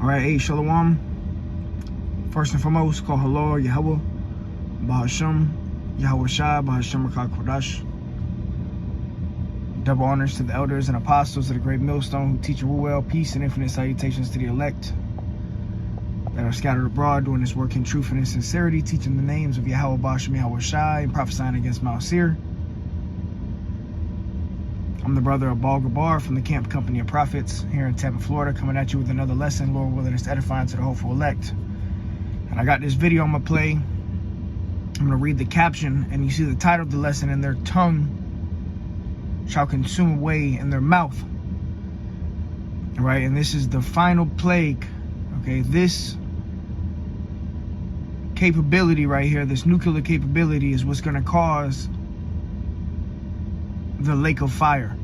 All right, hey, Shalom. First and foremost, call hello, Yahweh, Bahasham, Yahweh Shai, Bahasham Rakah Kodash. Double honors to the elders and apostles of the great millstone who teach well, peace and infinite salutations to the elect that are scattered abroad doing this work in truth and in sincerity, teaching the names of Yahweh Bahasham, Yahweh Shai, and prophesying against Mount Seir. I'm the brother of Baal Gabar from the Camp Company of Prophets here in Tampa, Florida, coming at you with another lesson, Lord willing, it's edifying to the hopeful elect. And I got this video I'm gonna play. I'm gonna read the caption, and you see the title of the lesson, and their tongue shall consume away in their mouth. All right, and this is the final plague. Okay, this capability right here, this nuclear capability, is what's gonna cause the lake of fire.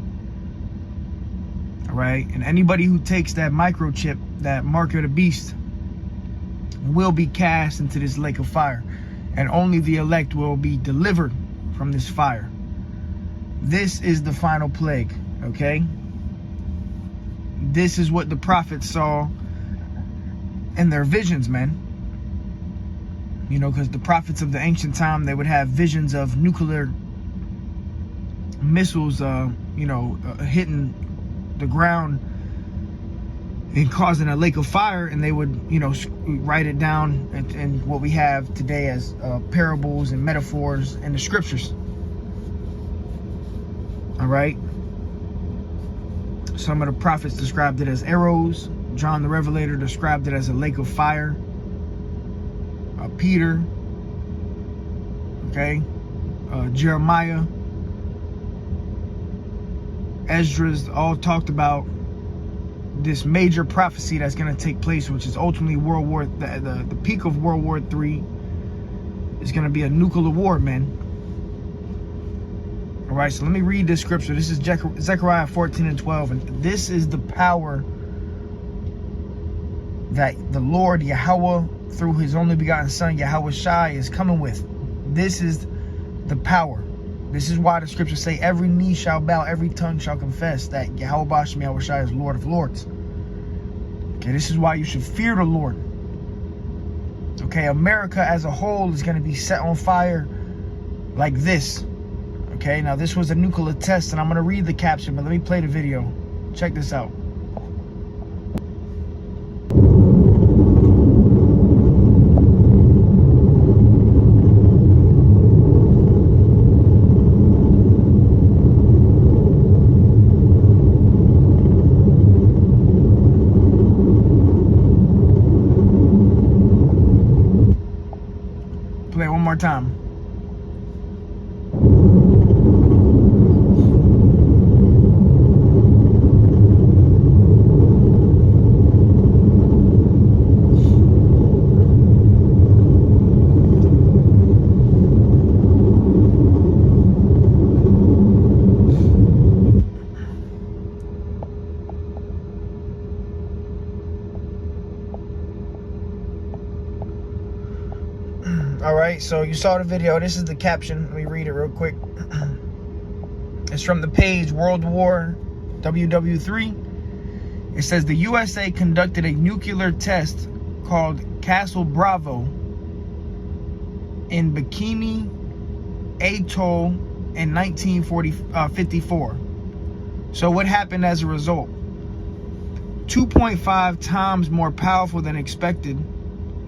All right, and anybody who takes that microchip, that mark of the beast, will be cast into this lake of fire, and only the elect will be delivered from this fire. This is the final plague. Okay, this is what the prophets saw in their visions, man. You know, because the prophets of the ancient time, they would have visions of nuclear missiles, hitting the ground and causing a lake of fire, and they would, write it down in what we have today as parables and metaphors in the scriptures. All right. Some of the prophets described it as arrows. John the Revelator described it as a lake of fire. Peter, okay, Jeremiah, Esdras all talked about this major prophecy that's going to take place, which is ultimately the peak of World War III is going to be a nuclear war, man. All right, so let me read this scripture. This is Zechariah 14:12, and this is the power that the Lord Yahweh, through his only begotten son Yahweh Shai, is coming with. This is the power. This is why the scriptures say every knee shall bow, every tongue shall confess that Yahweh Bahasham Yahweh Shai is Lord of Lords. Okay, this is why you should fear the Lord. Okay, America as a whole is going to be set on fire like this. Okay, now this was a nuclear test, and I'm going to read the caption, but let me play the video. Check this out. Play it one more time. All right, so you saw the video. This is the caption. Let me read it real quick. It's from the page World War WW3. It says the USA conducted a nuclear test called Castle Bravo in Bikini Atoll in 1954. So what happened as a result? 2.5 times more powerful than expected.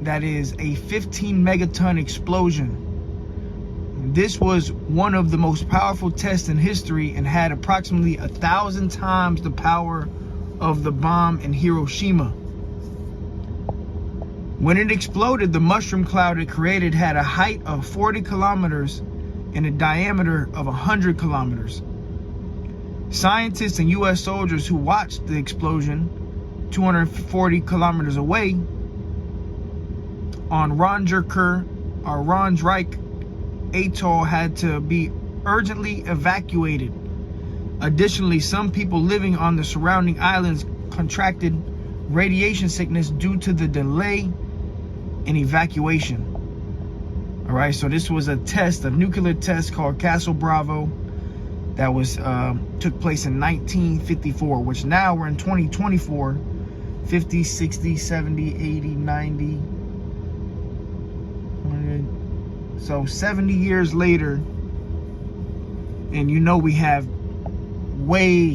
That is a 15 megaton explosion. This was one of the most powerful tests in history and had approximately 1,000 times the power of the bomb in Hiroshima. When it exploded, the mushroom cloud it created had a height of 40 kilometers and a diameter of 100 kilometers. Scientists and U.S. soldiers who watched the explosion 240 kilometers away on Rondreich Atoll had to be urgently evacuated. Additionally, some people living on the surrounding islands contracted radiation sickness due to the delay in evacuation. All right, so this was a nuclear test called Castle Bravo that was took place in 1954, which now we're in 2024. 50, 60, 70, 80, 90, 100. So 70 years later, and you know we have way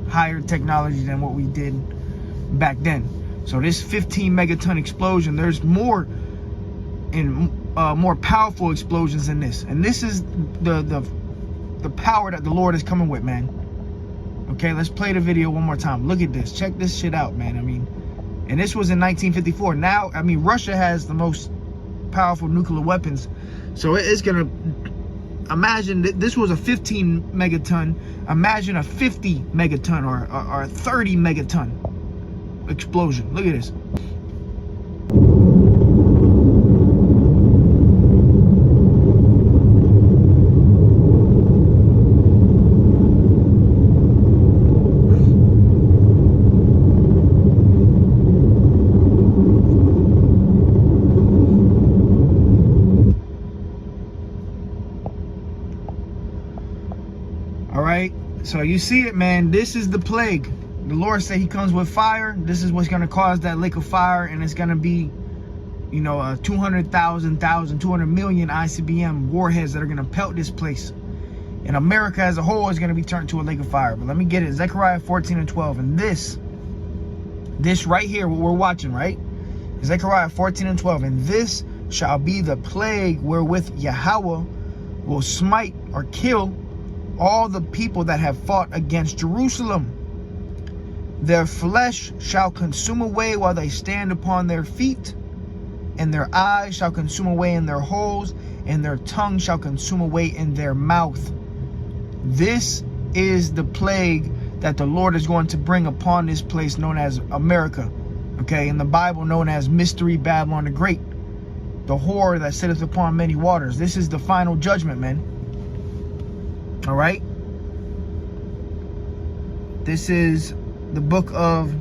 higher technology than what we did back then. So this 15 megaton explosion, there's more and more powerful explosions than this. And this is the power that the Lord is coming with, man. Okay, let's play the video one more time. Look at this. Check this shit out, man. I mean, and this was in 1954. Now, I mean, Russia has the most powerful nuclear weapons. So it's gonna, imagine this was a 15 megaton. Imagine a 50 megaton or a 30 megaton explosion. Look at this. All right, so you see it, man. This is the plague. The Lord said he comes with fire. This is what's going to cause that lake of fire, and it's going to be, you know, 200 million ICBM warheads that are going to pelt this place. And America as a whole is going to be turned to a lake of fire. But let me get it. Zechariah 14 and 12. And this right here, what we're watching, right? Zechariah 14 and 12. And this shall be the plague wherewith Yahweh will smite or kill all the people that have fought against Jerusalem. Their flesh shall consume away while they stand upon their feet, and their eyes shall consume away in their holes, and their tongue shall consume away in their mouth. This is the plague that the Lord is going to bring upon this place known as America. Okay, in the Bible known as Mystery Babylon the Great, the whore that sitteth upon many waters. This is the final judgment, man. All right, this is the book of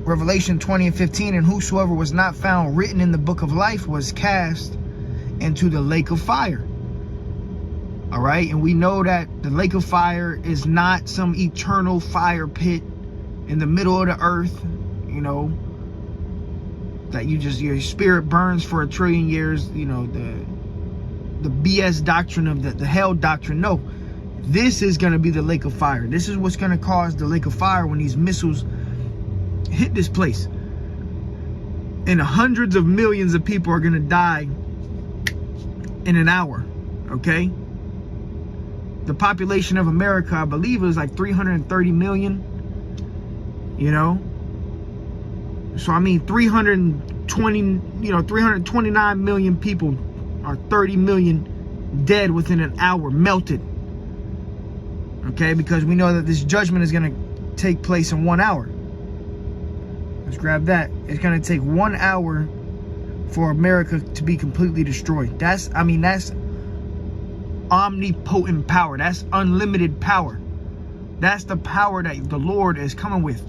Revelation 20 and 15. And whosoever was not found written in the book of life was cast into the lake of fire. All right, and we know that the lake of fire is not some eternal fire pit in the middle of the earth, you know, that your spirit burns for 1 trillion years, you know, the BS doctrine of the hell doctrine. No, this is going to be the lake of fire. This is what's going to cause the lake of fire when these missiles hit this place. And hundreds of millions of people are going to die in an hour, okay? The population of America, I believe, is like 330 million, you know? So I mean 329 million people are 30 million dead within an hour, melted. Okay, because we know that this judgment is going to take place in 1 hour. Let's grab that. It's going to take 1 hour for America to be completely destroyed. That's omnipotent power. That's unlimited power. That's the power that the Lord is coming with.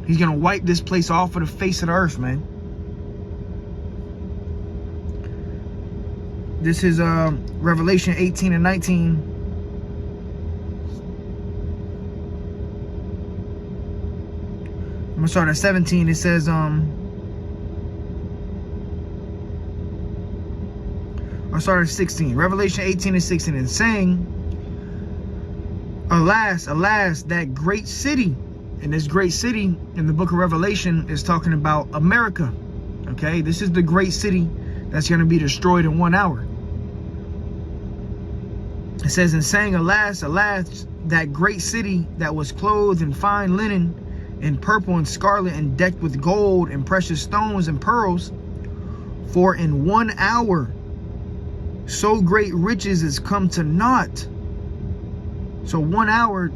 He's going to wipe this place off of the face of the earth, man. This is Revelation 18 and 19. I'm going to start at 17. It says, I'll start at 16. Revelation 18 and 16. And saying, alas, alas, that great city. And this great city in the book of Revelation is talking about America. Okay, this is the great city that's going to be destroyed in 1 hour. It says, and saying, alas, alas, that great city that was clothed in fine linen, in purple and scarlet, and decked with gold and precious stones and pearls, for in 1 hour so great riches is come to naught. So 1 hour,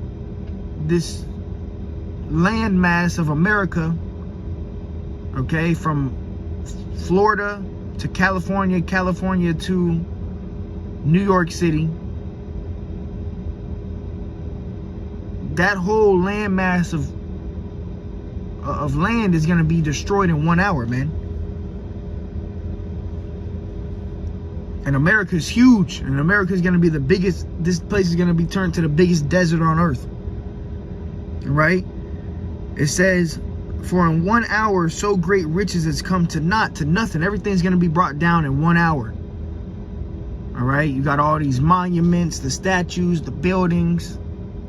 this landmass of America, okay, from Florida to California, California to New York City, that whole landmass of land is going to be destroyed in 1 hour, man. And America is huge. And America is going to be the biggest. This place is going to be turned to the biggest desert on earth. Right? It says, for in 1 hour, so great riches has come to naught, to nothing. Everything's going to be brought down in 1 hour. All right? You got all these monuments, the statues, the buildings,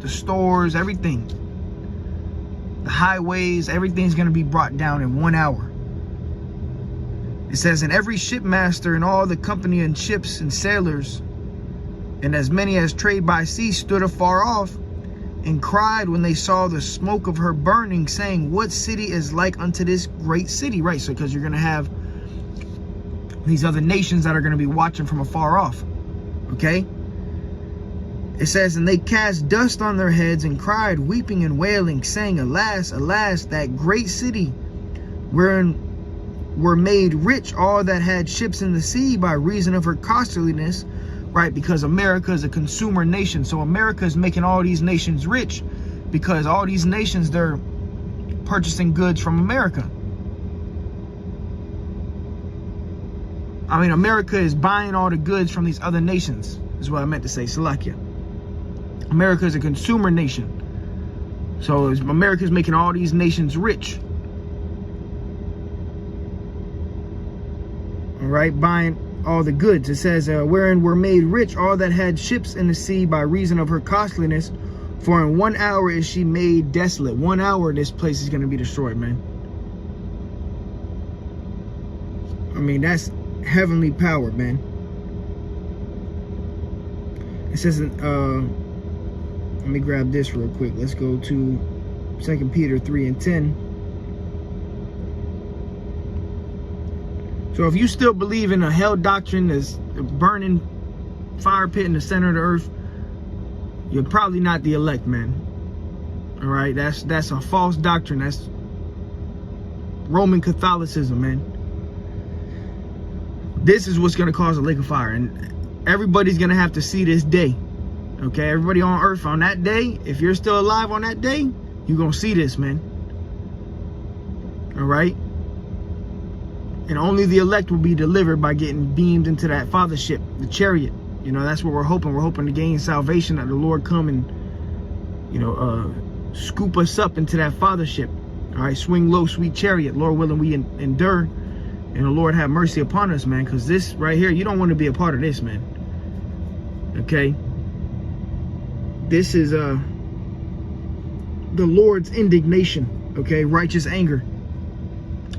the stores, everything. The highways, everything's going to be brought down in 1 hour. It says, and every shipmaster and all the company and ships and sailors, and as many as trade by sea, stood afar off, and cried when they saw the smoke of her burning, saying, what city is like unto this great city? Right, so because you're going to have these other nations that are going to be watching from afar off. Okay? It says, and they cast dust on their heads and cried, weeping and wailing, saying, alas, alas, that great city, wherein were made rich all that had ships in the sea by reason of her costliness. Right, because America is a consumer nation. So America is making all these nations rich because all these nations, they're purchasing goods from America. I mean, America is buying all the goods from these other nations, is what I meant to say, Salakia. America is a consumer nation. So America is making all these nations rich. All right, buying all the goods. It says, wherein were made rich all that had ships in the sea by reason of her costliness. For in 1 hour is she made desolate. 1 hour, this place is going to be destroyed, man. I mean, that's heavenly power, man. It says, let me grab this real quick. Let's go to 2 Peter 3:10. So if you still believe in a hell doctrine that's a burning fire pit in the center of the earth, you're probably not the elect, man. All right, that's a false doctrine. That's Roman Catholicism, man. This is what's going to cause a lake of fire, and everybody's going to have to see this day. Okay, everybody on earth on that day, if you're still alive on that day, you're going to see this, man. All right. And only the elect will be delivered by getting beamed into that fathership, the chariot. You know, that's what we're hoping. We're hoping to gain salvation, that the Lord come and, you know, scoop us up into that fathership. All right, swing low, sweet chariot. Lord willing, we endure. And the Lord have mercy upon us, man. Because this right here, you don't want to be a part of this, man. Okay? This is the Lord's indignation. Okay? Righteous anger.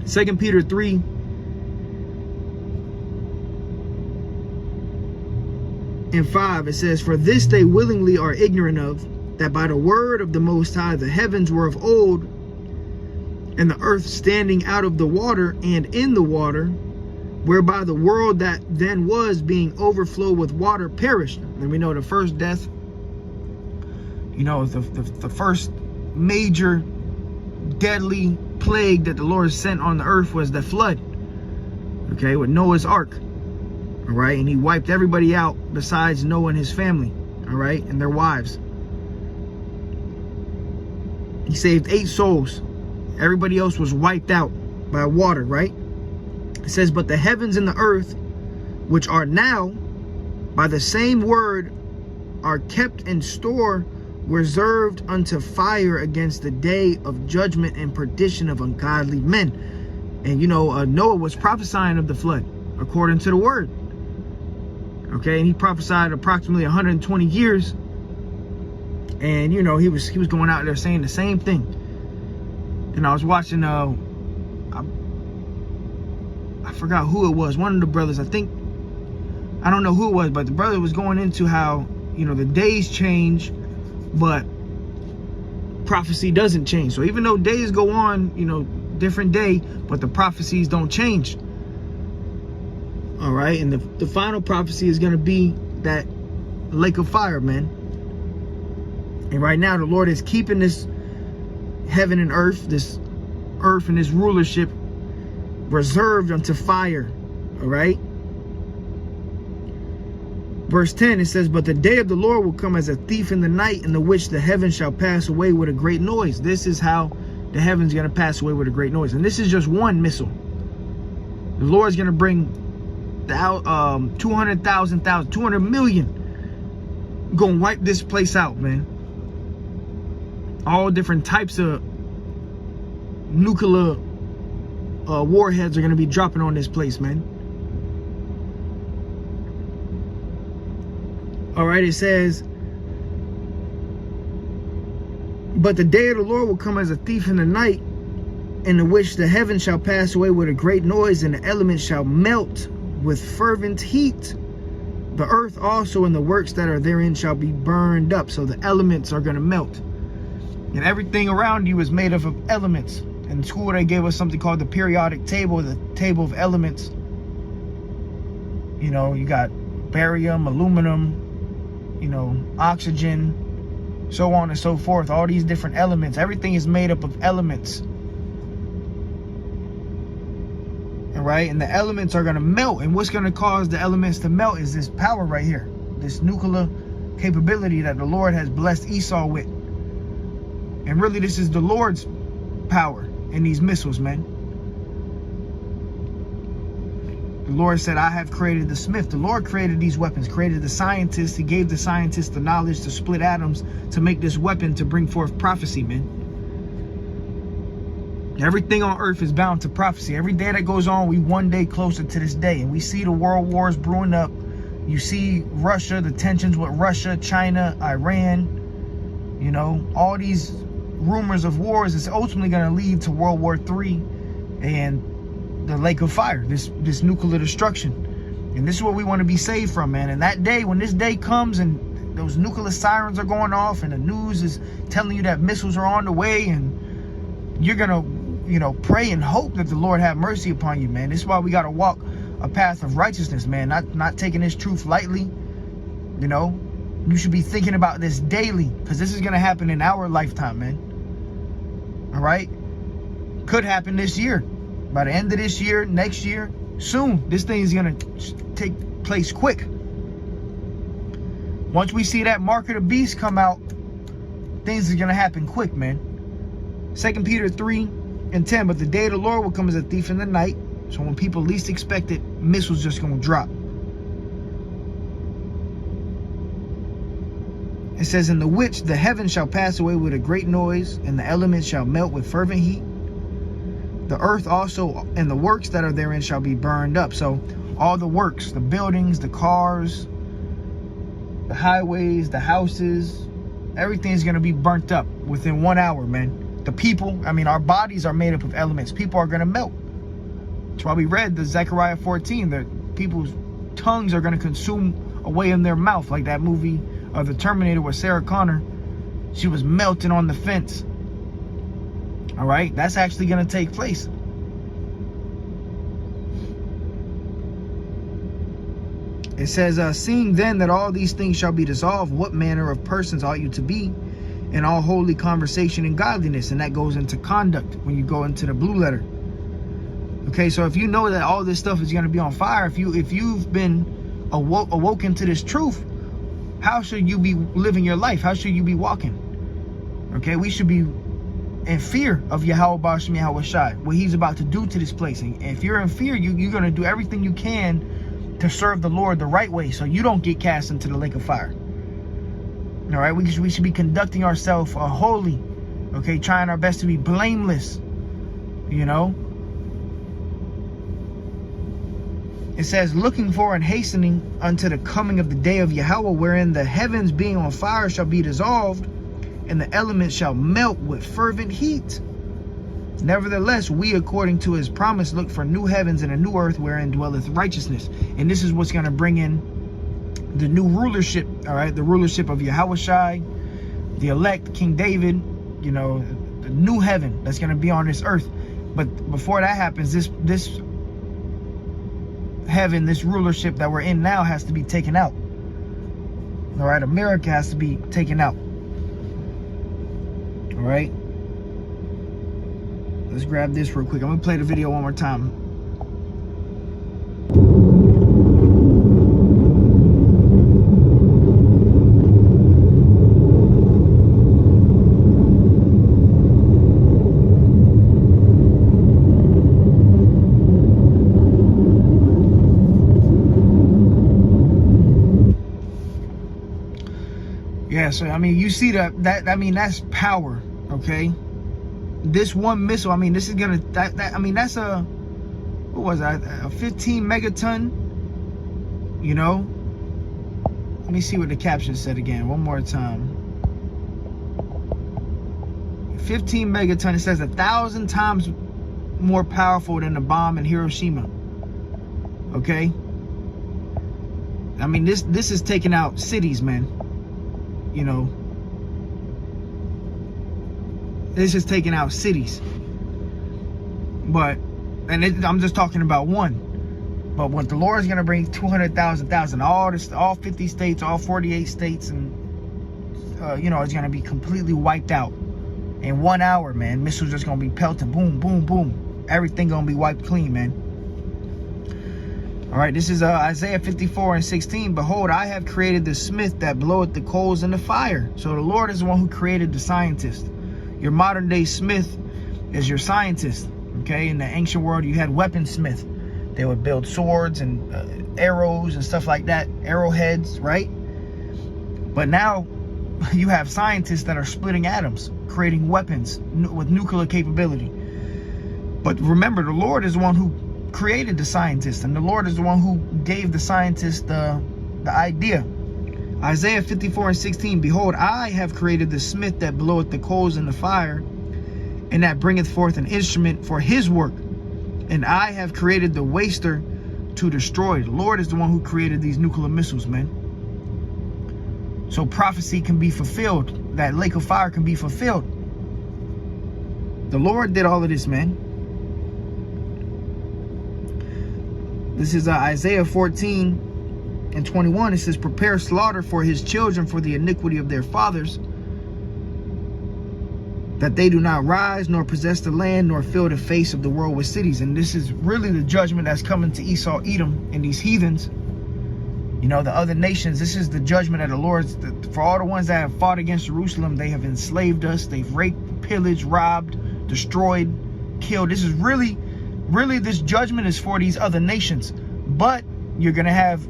2 Peter 3. And 5, it says, for this they willingly are ignorant of, that by the word of the Most High the heavens were of old, and the earth standing out of the water and in the water, whereby the world that then was, being overflowed with water, perished. And we know the first death, you know, the first major deadly plague that the Lord sent on the earth was the flood. Okay, with Noah's Ark. All right, and he wiped everybody out besides Noah and his family, all right, and their wives. He saved 8 souls. Everybody else was wiped out by water, right? It says, but the heavens and the earth, which are now, by the same word, are kept in store, reserved unto fire against the day of judgment and perdition of ungodly men. And, you know, Noah was prophesying of the flood, according to the word. Okay, and he prophesied approximately 120 years, and you know he was going out there saying the same thing. And I was watching I forgot who it was, one of the brothers, I don't know who it was, but the brother was going into how, you know, the days change, but prophecy doesn't change. So even though days go on, you know, different day, but the prophecies don't change. All right, and the final prophecy is going to be that lake of fire, man. And right now, the Lord is keeping this heaven and earth and this rulership reserved unto fire. All right. Verse 10, it says, but the day of the Lord will come as a thief in the night, in the which the heavens shall pass away with a great noise. This is how the heavens are going to pass away with a great noise. And this is just one missile. The Lord's going to bring 200 million gonna wipe this place out, man. All different types of nuclear warheads are gonna be dropping on this place, man. All right, it says, but the day of the Lord will come as a thief in the night, in which the heavens shall pass away with a great noise, and the elements shall melt with fervent heat. The earth also and the works that are therein shall be burned up. So the elements are going to melt. And everything around you is made up of elements. In school, they gave us something called the periodic table, the table of elements. You know, you got barium, aluminum, you know, oxygen, so on and so forth. All these different elements. Everything is made up of elements. Right, and the elements are going to melt, and what's going to cause the elements to melt is this power right here, this nuclear capability that the Lord has blessed Esau with. And really, this is the Lord's power in these missiles, man. The Lord said, I have created the smith. The Lord created these weapons, created the scientists. He gave the scientists the knowledge to split atoms to make this weapon to bring forth prophecy, man. Everything on earth is bound to prophecy. Every day that goes on, we one day closer to this day. And we see the world wars brewing up. You see Russia, the tensions with Russia, China, Iran. You know, all these rumors of wars is ultimately going to lead to World War III and the lake of fire, this nuclear destruction. And this is what we want to be saved from, man. And that day, when this day comes and those nuclear sirens are going off and the news is telling you that missiles are on the way, and you're going to, you know, pray and hope that the Lord have mercy upon you, man. This is why we got to walk a path of righteousness, man. Not taking this truth lightly. You know, you should be thinking about this daily, because this is going to happen in our lifetime, man. All right? Could happen this year. By the end of this year, next year, soon. This thing is going to take place quick. Once we see that mark of the beast come out, things are going to happen quick, man. 2 Peter 3:10, but the day of the Lord will come as a thief in the night. So when people least expect it, missiles just gonna drop. It says, in the which the heavens shall pass away with a great noise, and the elements shall melt with fervent heat. The earth also and the works that are therein shall be burned up. So all the works, the buildings, the cars, the highways, the houses, everything's gonna be burnt up within 1 hour, man. The people, I mean, our bodies are made up of elements. People are going to melt. That's why we read the Zechariah 14, that people's tongues are going to consume away in their mouth, like that movie of The Terminator with Sarah Connor. She was melting on the fence. All right, that's actually going to take place. It says, seeing then that all these things shall be dissolved, what manner of persons ought you to be in all holy conversation and godliness? And that goes into conduct when you go into the blue letter. Okay, so if you know that all this stuff is going to be on fire, if you've been awoken to this truth, how should you be living your life? How should you be walking? Okay, we should be in fear of Yahweh Bashim Yahweh Shai, what he's about to do to this place. And if you're in fear, you're going to do everything you can to serve the Lord the right way, so you don't get cast into the lake of fire. All right, we should be conducting ourselves holy, okay, trying our best to be blameless, you know. It says, looking for and hastening unto the coming of the day of Yahweh, wherein the heavens being on fire shall be dissolved, and the elements shall melt with fervent heat. Nevertheless, we, according to his promise, look for new heavens and a new earth wherein dwelleth righteousness. And this is what's going to bring in the new rulership, all right, the rulership of Yahweh Shai, the elect, King David, you know, the new heaven that's going to be on this earth. But before that happens, this heaven, this rulership that we're in now has to be taken out. All right, America has to be taken out. All right. Let's grab this real quick. I'm going to play the video one more time. Yeah, so I mean, you see that I mean, that's power, okay? This one missile, I mean, this is gonna I mean, that's what was that? A 15 megaton, you know? Let me see what the caption said again, one more time. 15 megaton, it says 1,000 times more powerful than the bomb in Hiroshima. Okay? I mean, this is taking out cities, man. You know, this is taking out cities. But, I'm just talking about one. But what the Lord is going to bring 200,000, all 50 states, all 48 states, and, you know, it's going to be completely wiped out. In 1 hour, man, missiles just going to be pelted. Boom, boom, boom. Everything going to be wiped clean, man. All right, this is Isaiah 54:16. Behold, I have created the smith that bloweth the coals in the fire. So the Lord is the one who created the scientist. Your modern day smith is your scientist. Okay, in the ancient world, you had weaponsmith. They would build swords and arrows and stuff like that, arrowheads, right? But now you have scientists that are splitting atoms, creating weapons with nuclear capability. But remember, the Lord is the one who created the scientist, and the Lord is the one who gave the scientist the idea. Isaiah 54:16. Behold, I have created the smith that bloweth the coals in the fire, and that bringeth forth an instrument for his work. And I have created the waster to destroy. The Lord is the one who created these nuclear missiles, man. So prophecy can be fulfilled. That lake of fire can be fulfilled. The Lord did all of this, man. This is Isaiah 14:21. It says, prepare slaughter for his children for the iniquity of their fathers, that they do not rise, nor possess the land, nor fill the face of the world with cities. And this is really the judgment that's coming to Esau, Edom, and these heathens. You know, the other nations, this is the judgment of the Lord. For all the ones that have fought against Jerusalem, they have enslaved us. They've raped, pillaged, robbed, destroyed, killed. This is really this judgment is for these other nations. But you're going to have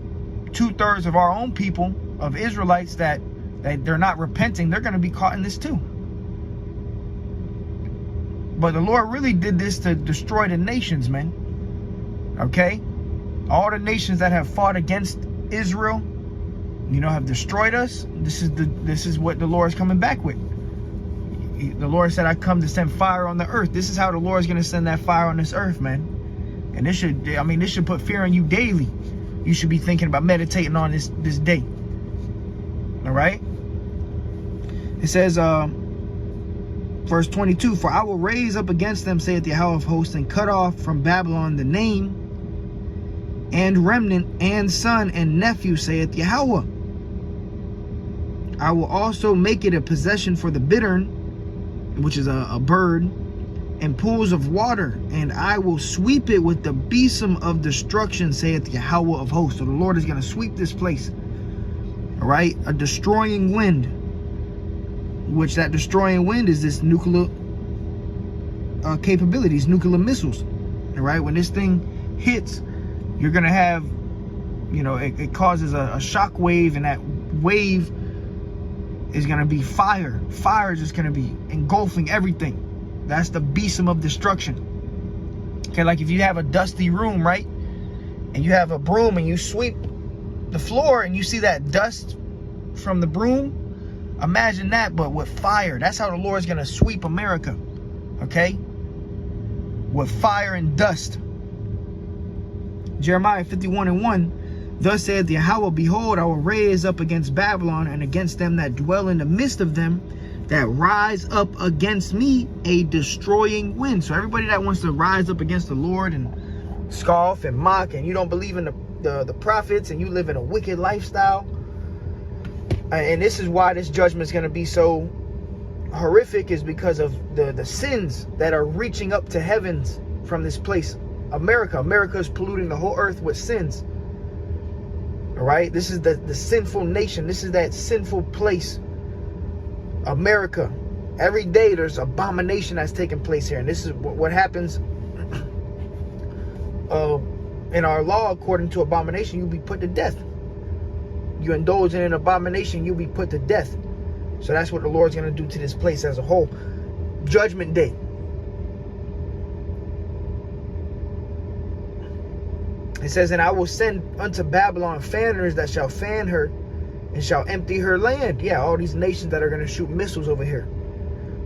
2/3 of our own people, of Israelites, that they're not repenting. They're going to be caught in this too. But the Lord really did this to destroy the nations, man. Okay? All the nations that have fought against Israel, you know, have destroyed us. This is what the Lord is coming back with. The Lord said, I come to send fire on the earth. This is how the Lord is going to send that fire on this earth, man. And this should put fear in you daily. You should be thinking about meditating on this day. All right? It says, verse 22, for I will raise up against them, saith Yahweh of hosts, and cut off from Babylon the name and remnant and son and nephew, saith Yahweh. I will also make it a possession for the bittern, which is a bird, and pools of water, and I will sweep it with the besom of destruction, saith Yahweh of hosts. So the Lord is going to sweep this place. All right, a destroying wind, which that destroying wind is this nuclear capabilities, nuclear missiles. All right, when this thing hits, you're going to have, you know, it causes a shock wave, and that wave is going to be fire. Fire is just going to be engulfing everything. That's the besom of destruction. Okay, like if you have a dusty room, right? And you have a broom and you sweep the floor and you see that dust from the broom. Imagine that, but with fire. That's how the Lord is going to sweep America. Okay? With fire and dust. Jeremiah 51:1. Thus saith Yahweh, behold, I will raise up against Babylon and against them that dwell in the midst of them, that rise up against me a destroying wind. So everybody that wants to rise up against the Lord and scoff and mock, and you don't believe in the prophets, and you live in a wicked lifestyle, and this is why this judgment is going to be so horrific, is because of the sins that are reaching up to heavens from this place. America is polluting the whole earth with sins. All right, this is the sinful nation. This is that sinful place, America. Every day there's abomination that's taking place here, and this is what happens in our law. According to abomination, you'll be put to death. You indulge in an abomination, you'll be put to death. So that's what the Lord's going to do to this place as a whole. Judgment Day. It says, and I will send unto Babylon fanners that shall fan her and shall empty her land. Yeah, all these nations that are going to shoot missiles over here.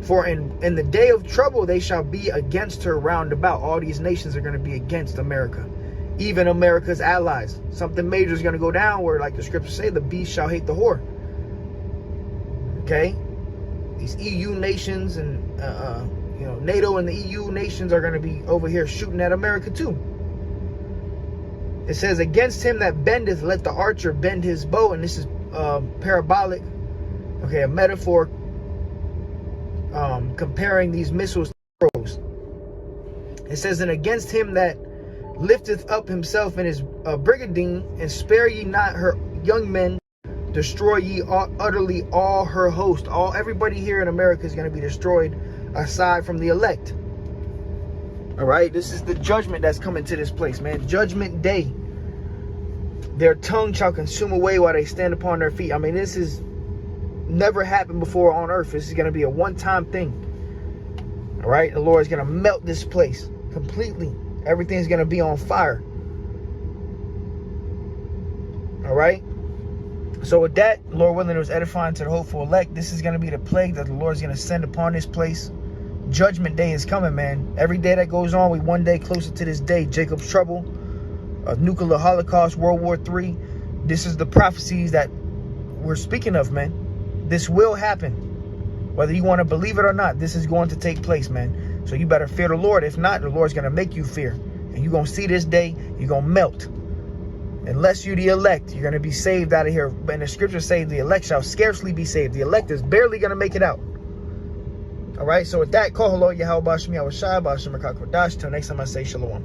For in the day of trouble, they shall be against her round about. All these nations are going to be against America. Even America's allies. Something major is going to go down where, like the scriptures say, the beast shall hate the whore. Okay? These EU nations and, NATO and the EU nations are going to be over here shooting at America too. It says, against him that bendeth, let the archer bend his bow. And this is parabolic. Okay, a metaphor comparing these missiles to arrows. It says, and against him that lifteth up himself in his brigadine, and spare ye not her young men, destroy ye utterly all her host. Everybody here in America is going to be destroyed aside from the elect. All right, this is the judgment that's coming to this place, man. Judgment Day. Their tongue shall consume away while they stand upon their feet. I mean, this is never happened before on earth. This is going to be a one-time thing. All right, the Lord is going to melt this place completely. Everything's going to be on fire. All right. So with that, Lord willing, it was edifying to the hopeful elect. This is going to be the plague that the Lord is going to send upon this place. Judgment Day is coming, man. Every day that goes on, we one day closer to this day. Jacob's trouble, nuclear holocaust, World War III. This is the prophecies that we're speaking of, man. This will happen. Whether you want to believe it or not, this is going to take place, man. So you better fear the Lord. If not, the Lord's going to make you fear. And you're going to see this day, you're going to melt. Unless you're the elect, you're going to be saved out of here. And the scriptures say the elect shall scarcely be saved. The elect is barely going to make it out. All right, so with that, call hello, Yahweh Bashmi, Awashai, Bashim, Rakakodash. Till next time I say shalom.